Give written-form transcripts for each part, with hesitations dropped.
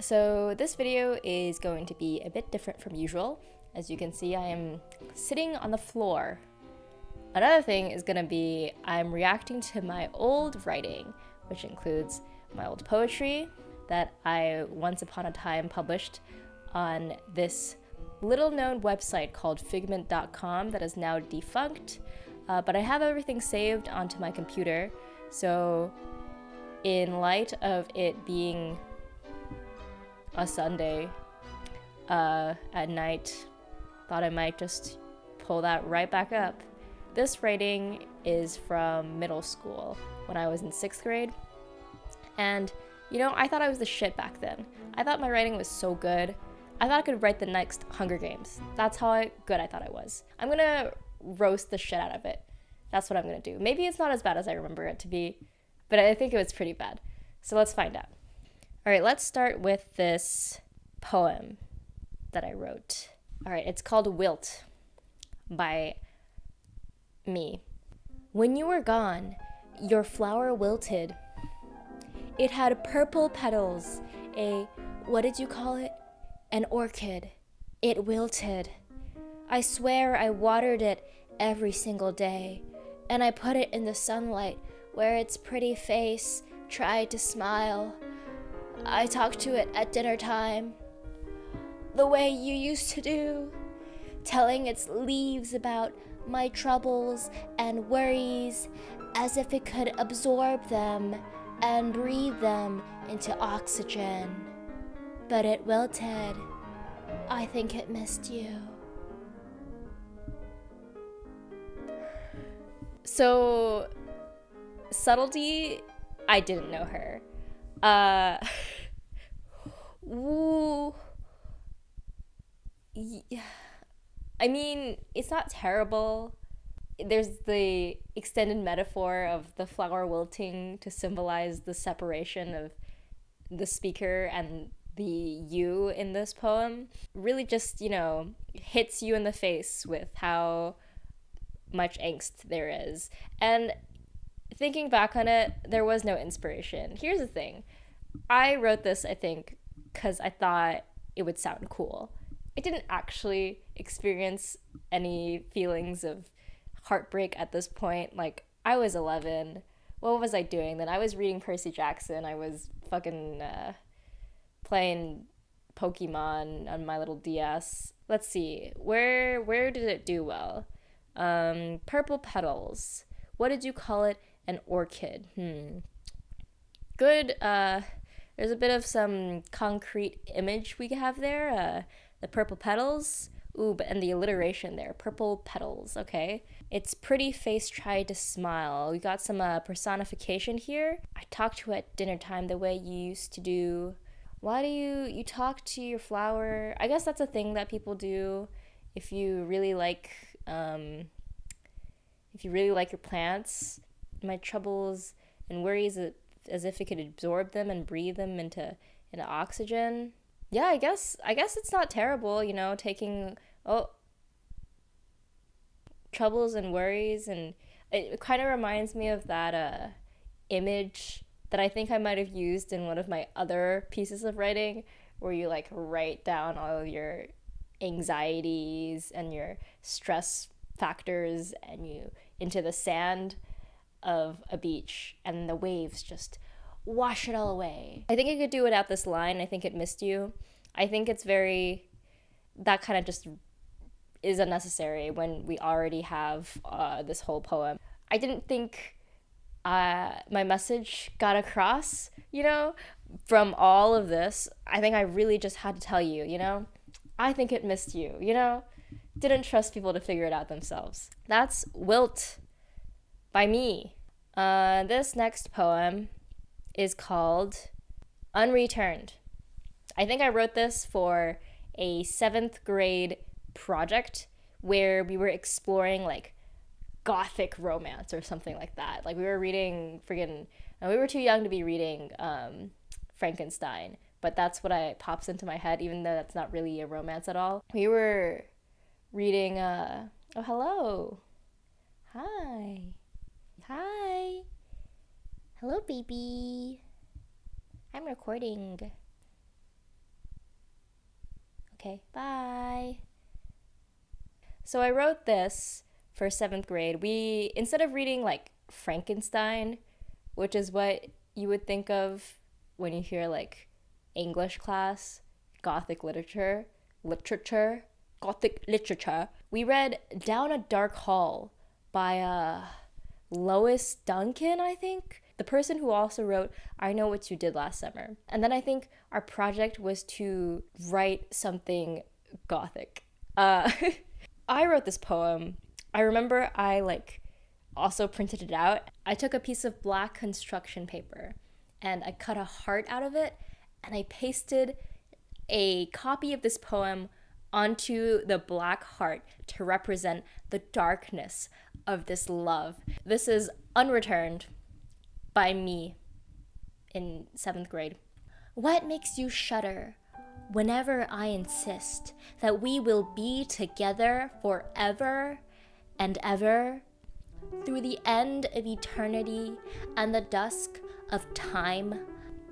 So this video is going to be a bit different from usual. As you can see, I am sitting on the floor. Another thing is going to be I'm reacting to my old writing, which includes my old poetry that I once upon a time published on this little known website called figment.com that is now defunct, but I have everything saved onto my computer. So in light of it being a Sunday at night, thought I might just pull that right back up. This writing is from middle school when I was in 6th grade. And, you know, I thought I was the shit back then. I thought my writing was so good. I thought I could write the next Hunger Games. That's how good I thought I was. I'm gonna roast the shit out of it. That's what I'm gonna do. Maybe it's not as bad as I remember it to be, but I think it was pretty bad. So let's find out. All right, let's start with this poem that I wrote. All right, it's called Wilt by me. When you were gone, your flower wilted. It had purple petals, what did you call it? An orchid. It wilted. I swear I watered it every single day, and I put it in the sunlight where its pretty face tried to smile. I talked to it at dinner time, the way you used to do, telling its leaves about my troubles and worries as if it could absorb them and breathe them into oxygen. But it wilted. I think it missed you. So, subtlety, I didn't know her. Ooh. Yeah. I mean, it's not terrible. There's the extended metaphor of the flower wilting to symbolize the separation of the speaker and the you in this poem. Really just, you know, hits you in the face with how much angst there is. And thinking back on it, there was no inspiration. Here's the thing. I wrote this, I think, because I thought it would sound cool. I didn't actually experience any feelings of heartbreak at this point. Like, I was 11. What was I doing then? I was reading Percy Jackson. I was fucking playing Pokemon on my little DS. Let's see. Where did it do well? Purple petals. What did you call it? An orchid. Good. There's a bit of some concrete image we have there. The purple petals. Ooh, and the alliteration there. Purple petals, okay? Its pretty face tried to smile. We got some personification here. I talked to it at dinner time the way you used to do. Why do you talk to your flower? I guess that's a thing that people do if you really like your plants. My troubles and worries as if it could absorb them and breathe them into oxygen. Yeah, I guess it's not terrible, you know, taking troubles and worries, and it kind of reminds me of that image that I think I might have used in one of my other pieces of writing, where you like write down all of your anxieties and your stress factors and you into the sand of a beach, and the waves just wash it all away. I think I could do without this line. I think it missed you. I think it's that kind of just is unnecessary when we already have this whole poem. I didn't think my message got across, you know, from all of this. I think I really just had to tell you, you know, I think it missed you, you know, didn't trust people to figure it out themselves. That's Wilt by me. This next poem is called Unreturned. I think I wrote this for a 7th grade project where we were exploring like gothic romance or something like that. Like we were reading we were too young to be reading Frankenstein, but that's what pops into my head, even though that's not really a romance at all. We were reading oh, hello. Hi. Hello, baby. I'm recording. Okay, bye. So I wrote this for 7th grade. We, instead of reading like Frankenstein, which is what you would think of when you hear like English class, Gothic literature, Gothic literature, we read Down a Dark Hall by Lois Duncan, I think. The person who also wrote I Know What You Did Last Summer. And then I think our project was to write something Gothic. I wrote this poem. I remember I also printed it out. I took a piece of black construction paper and I cut a heart out of it and I pasted a copy of this poem onto the black heart to represent the darkness of this love. This is Unreturned by me in 7th grade. What makes you shudder whenever I insist that we will be together forever and ever, through the end of eternity and the dusk of time,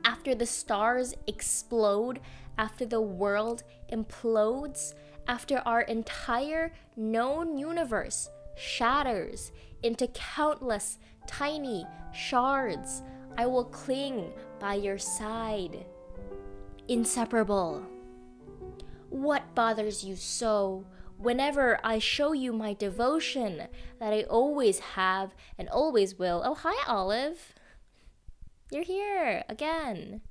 after the stars explode, after the world implodes, after our entire known universe shatters into countless tiny shards, I will cling by your side, inseparable. What bothers you so whenever I show you my devotion that I always have and always will? Oh, hi, Olive. You're here again.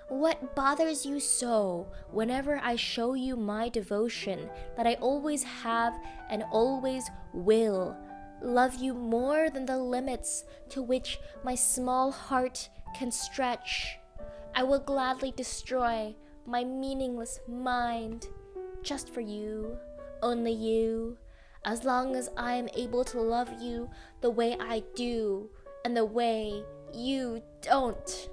What bothers you so whenever I show you my devotion that I always have and always will? Love you more than the limits to which my small heart can stretch. I will gladly destroy my meaningless mind just for you, only you, as long as I am able to love you the way I do and the way you don't.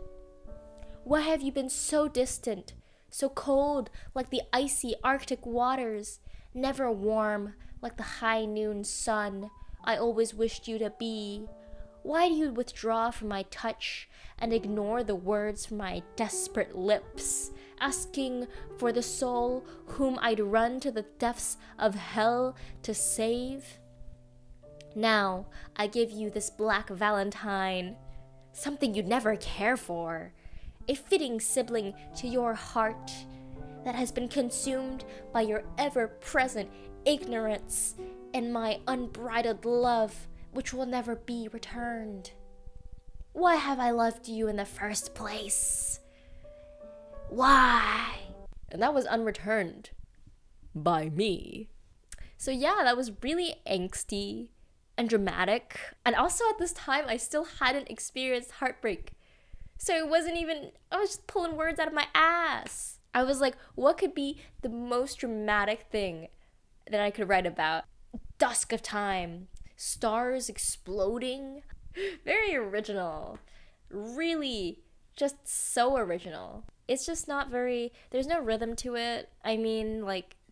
Why have you been so distant, so cold like the icy Arctic waters, never warm like the high noon sun I always wished you to be? Why do you withdraw from my touch and ignore the words from my desperate lips, asking for the soul whom I'd run to the depths of hell to save? Now I give you this black valentine, something you'd never care for, a fitting sibling to your heart that has been consumed by your ever-present ignorance and my unbridled love, which will never be returned. Why have I loved you in the first place? Why? And that was Unreturned by me. So yeah, that was really angsty and dramatic. And also at this time, I still hadn't experienced heartbreak. So it wasn't even, I was just pulling words out of my ass. I was like, what could be the most dramatic thing that I could write about? Dusk of time, stars exploding. Very original. Really, just so original. It's just not very, there's no rhythm to it. I mean,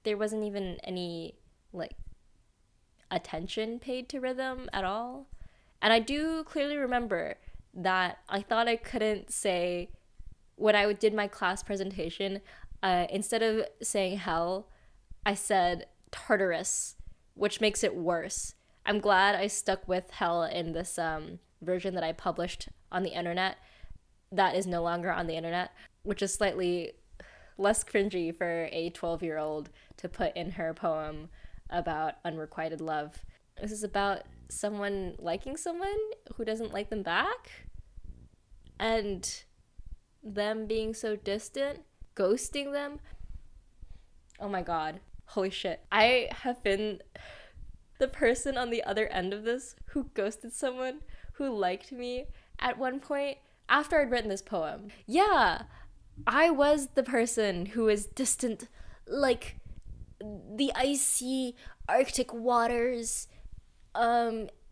there wasn't even any, attention paid to rhythm at all. And I do clearly remember that I thought I couldn't say, when I did my class presentation, instead of saying hell, I said Tartarus, which makes it worse. I'm glad I stuck with hell in this version that I published on the internet. That is no longer on the internet, which is slightly less cringy for a 12-year-old to put in her poem about unrequited love. This is about someone liking someone who doesn't like them back, and them being so distant, ghosting them. Oh my god. Holy shit. I have been the person on the other end of this who ghosted someone who liked me at one point after I'd written this poem. Yeah, I was the person who was distant like the icy Arctic waters,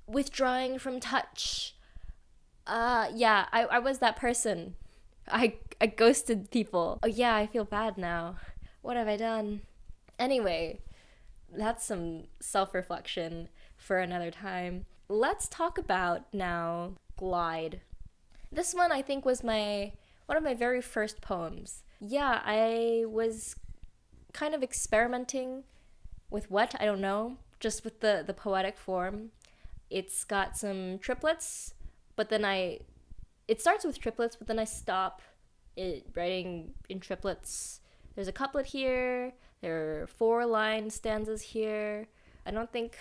withdrawing from touch. Yeah, I was that person. I ghosted people. Oh yeah, I feel bad now. What have I done? Anyway, that's some self-reflection for another time. Let's talk about now Glide. This one I think was one of my very first poems. Yeah, I was kind of experimenting with what, I don't know, just with the poetic form. It's got some triplets, but then it starts with triplets, but then I stop it writing in triplets. There's a couplet here, there are 4 line stanzas here. I don't think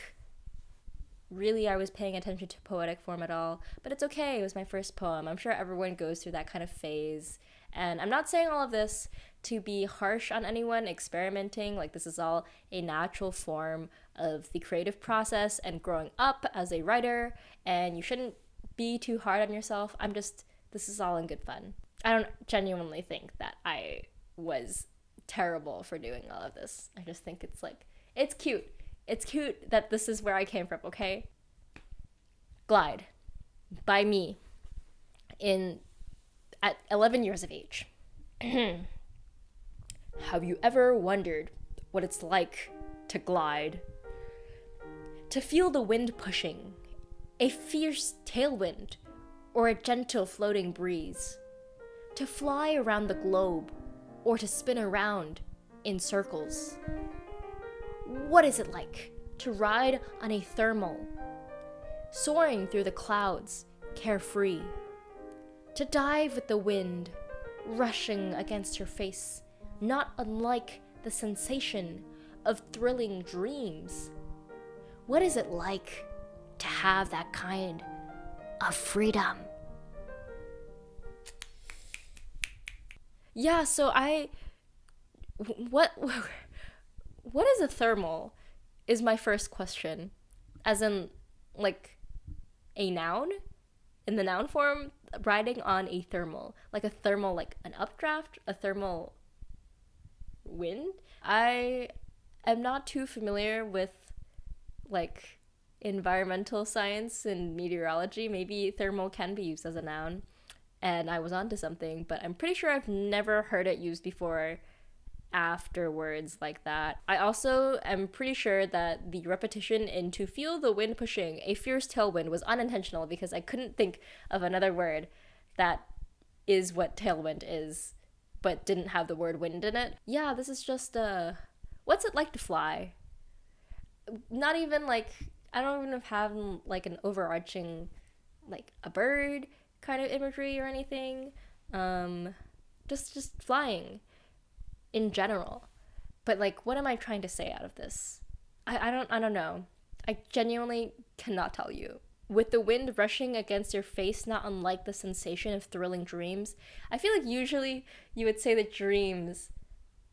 really I was paying attention to poetic form at all, but it's okay, it was my first poem. I'm sure everyone goes through that kind of phase. And I'm not saying all of this to be harsh on anyone experimenting, like this is all a natural form of the creative process and growing up as a writer, and you shouldn't be too hard on yourself. This is all in good fun. I don't genuinely think that I was terrible for doing all of this. I just think it's cute. It's cute that this is where I came from, okay? Glide by me at 11 years of age. Have you ever wondered what it's like to glide? To feel the wind pushing, a fierce tailwind, or a gentle floating breeze? To fly around the globe, or to spin around in circles? What is it like to ride on a thermal, soaring through the clouds, carefree? To dive with the wind, rushing against your face, not unlike the sensation of thrilling dreams? What is it like to have that kind of freedom? Yeah, so what is a thermal is my first question. As in, like, a noun? In the noun form, riding on a thermal. Like a thermal, like an updraft? A thermal wind? I am not too familiar with, like, environmental science and meteorology. Maybe thermal can be used as a noun, and I was onto something, but I'm pretty sure I've never heard it used before after words like that. I also am pretty sure that the repetition in to feel the wind pushing, a fierce tailwind, was unintentional because I couldn't think of another word that is what tailwind is, but didn't have the word wind in it. Yeah, this is just, what's it like to fly? Not even like, I don't even have like an overarching, like a bird kind of imagery or anything. Just flying in general. But like, what am I trying to say out of this? I don't know. I genuinely cannot tell you. With the wind rushing against your face, not unlike the sensation of thrilling dreams. I feel like usually you would say that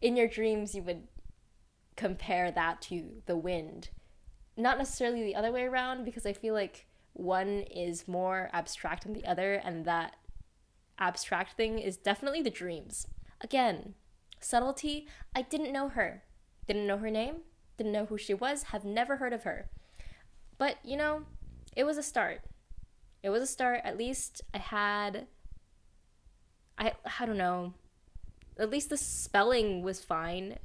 in your dreams you would compare that to the wind. Not necessarily the other way around, because I feel like one is more abstract than the other, and that abstract thing is definitely the dreams. Again, subtlety, I didn't know her. Didn't know her name, didn't know who she was, have never heard of her. But, you know, it was a start. It was a start. At least I don't know. At least the spelling was fine.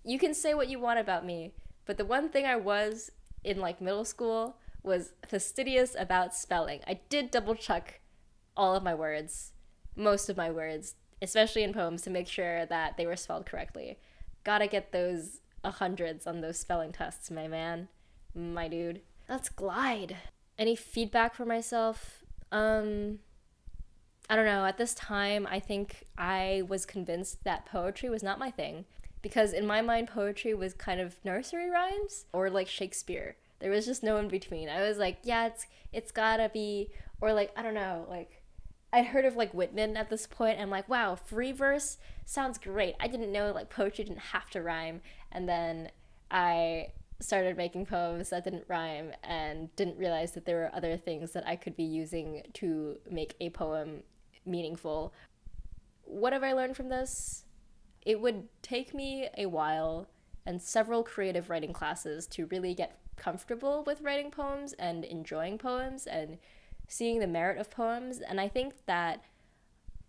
You can say what you want about me, but the one thing I was in like middle school was fastidious about spelling. I did double check all of my words, most of my words, especially in poems, to make sure that they were spelled correctly. Gotta get those 100s on those spelling tests, my man, my dude. Let's glide. Any feedback for myself? I don't know. At this time, I think I was convinced that poetry was not my thing, because in my mind, poetry was kind of nursery rhymes or like Shakespeare. There was just no in between. I was like, yeah, it's gotta be, or like, I don't know, like, I'd heard of like Whitman at this point, and I'm like, wow, free verse sounds great. I didn't know like poetry didn't have to rhyme. And then I started making poems that didn't rhyme and didn't realize that there were other things that I could be using to make a poem meaningful. What have I learned from this? It would take me a while and several creative writing classes to really get comfortable with writing poems and enjoying poems and seeing the merit of poems. And I think that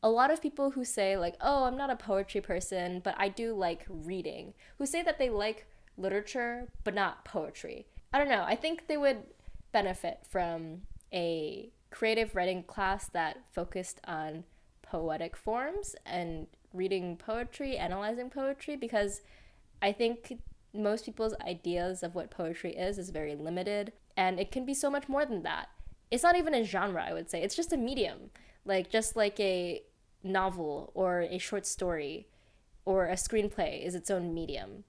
a lot of people who say like, oh, I'm not a poetry person, but I do like reading, who say that they like literature but not poetry. I don't know. I think they would benefit from a creative writing class that focused on poetic forms and reading poetry, analyzing poetry, because I think most people's ideas of what poetry is very limited, and it can be so much more than that. It's not even a genre, I would say. It's just a medium. Like, just like a novel or a short story or a screenplay is its own medium.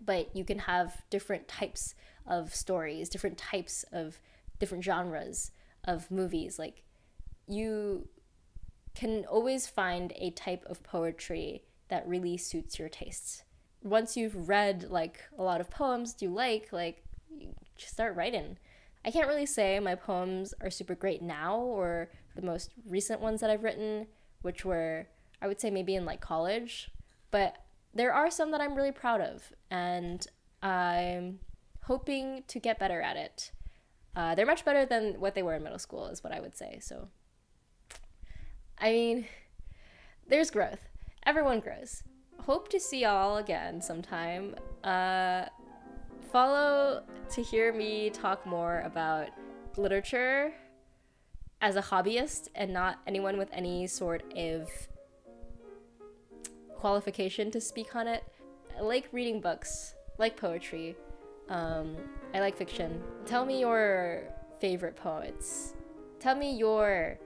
But you can have different types of stories, different types of different genres of movies. Like, you can always find a type of poetry that really suits your tastes. Once you've read like a lot of poems you you just start writing. I can't really say my poems are super great now, or the most recent ones that I've written, which were, I would say, maybe in like college, but there are some that I'm really proud of, and I'm hoping to get better at it. They're much better than what they were in middle school, is what I would say. So, I mean, there's growth. Everyone grows. Hope to see y'all again sometime. Follow to hear me talk more about literature as a hobbyist and not anyone with any sort of qualification to speak on it. I like reading books, I like poetry, I like fiction. Tell me your favorite poets. Tell me your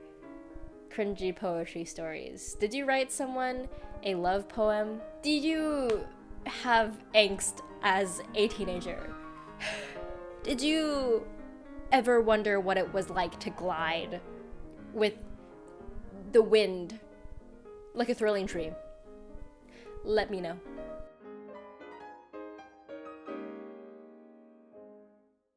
cringy poetry stories. Did you write someone a love poem? Did you have angst as a teenager? Did you ever wonder what it was like to glide with the wind like a thrilling dream? Let me know.